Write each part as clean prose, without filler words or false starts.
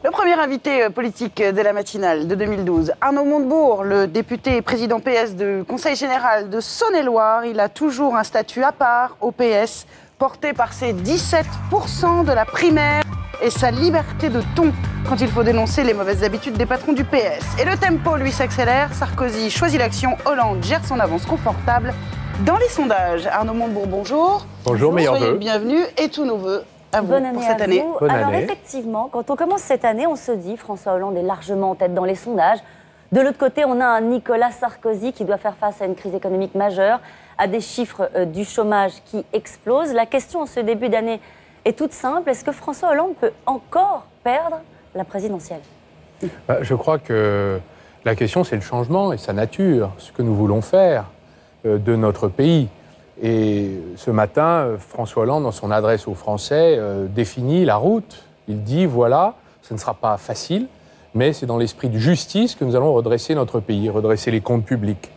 Le premier invité politique de la matinale de 2012, Arnaud Montebourg, le député et président PS du Conseil général de Saône-et-Loire, il a toujours un statut à part au PS, porté par ses 17% de la primaire et sa liberté de ton quand il faut dénoncer les mauvaises habitudes des patrons du PS. Et le tempo, lui, s'accélère. Sarkozy choisit l'action, Hollande gère son avance confortable dans les sondages. Arnaud Montebourg, bonjour. Bonjour, meilleurs vœux. Soyez le bienvenu et tout nos vœux à vous pour cette année. Bonne année. Alors effectivement, quand on commence cette année, on se dit François Hollande est largement en tête dans les sondages. De l'autre côté, on a un Nicolas Sarkozy qui doit faire face à une crise économique majeure, à des chiffres du chômage qui explosent. La question en ce début d'année est toute simple. Est-ce que François Hollande peut encore perdre la présidentielle? Je crois que la question, c'est le changement et sa nature, ce que nous voulons faire de notre pays. Et ce matin, François Hollande, dans son adresse aux Français, définit la route. Il dit, voilà, ce ne sera pas facile, mais c'est dans l'esprit de justice que nous allons redresser notre pays, redresser les comptes publics,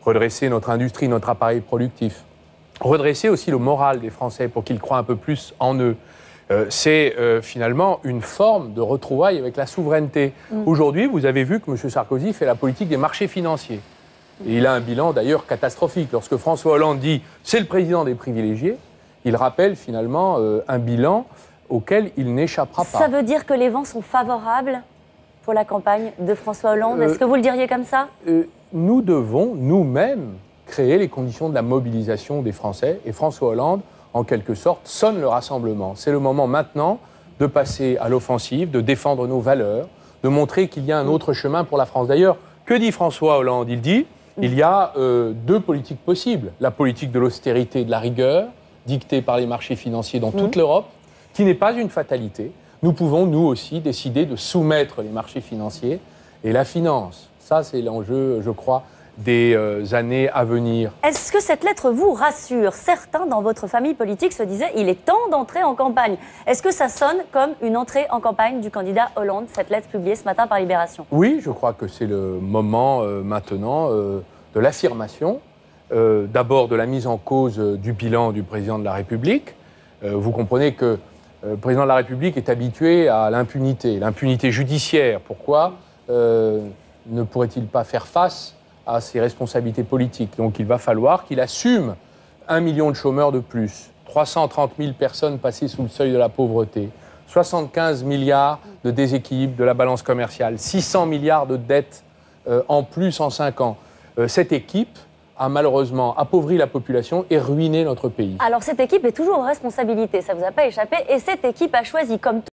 redresser notre industrie, notre appareil productif, redresser aussi le moral des Français pour qu'ils croient un peu plus en eux. C'est finalement une forme de retrouvaille avec la souveraineté. Aujourd'hui, vous avez vu que M. Sarkozy fait la politique des marchés financiers. Et il a un bilan d'ailleurs catastrophique. Lorsque François Hollande dit « c'est le président des privilégiés », il rappelle finalement un bilan auquel il n'échappera pas. Ça veut dire que les vents sont favorables pour la campagne de François Hollande. Est-ce que vous le diriez comme ça? Nous devons nous-mêmes créer les conditions de la mobilisation des Français. Et François Hollande, en quelque sorte, sonne le rassemblement. C'est le moment maintenant de passer à l'offensive, de défendre nos valeurs, de montrer qu'il y a un autre chemin pour la France. D'ailleurs, que dit François Hollande? Il dit il y a deux politiques possibles. La politique de l'austérité et de la rigueur, dictée par les marchés financiers dans toute l'Europe, qui n'est pas une fatalité. Nous pouvons, nous aussi, décider de soumettre les marchés financiers et la finance. Ça, c'est l'enjeu, je crois, des années à venir. Est-ce que cette lettre vous rassure? Certains dans votre famille politique se disaient il est temps d'entrer en campagne. Est-ce que ça sonne comme une entrée en campagne du candidat Hollande, cette lettre publiée ce matin par Libération? Oui, je crois que c'est le moment maintenant de l'affirmation, d'abord de la mise en cause du bilan du président de la République. Vous comprenez que le président de la République est habitué à l'impunité judiciaire. Pourquoi ne pourrait-il pas faire face à ses responsabilités politiques? Donc il va falloir qu'il assume 1 million de chômeurs de plus, 330 000 personnes passées sous le seuil de la pauvreté, 75 milliards de déséquilibre de la balance commerciale, 600 milliards de dettes en plus en 5 ans. Cette équipe a malheureusement appauvri la population et ruiné notre pays. Alors cette équipe est toujours en responsabilité, ça ne vous a pas échappé, et cette équipe a choisi comme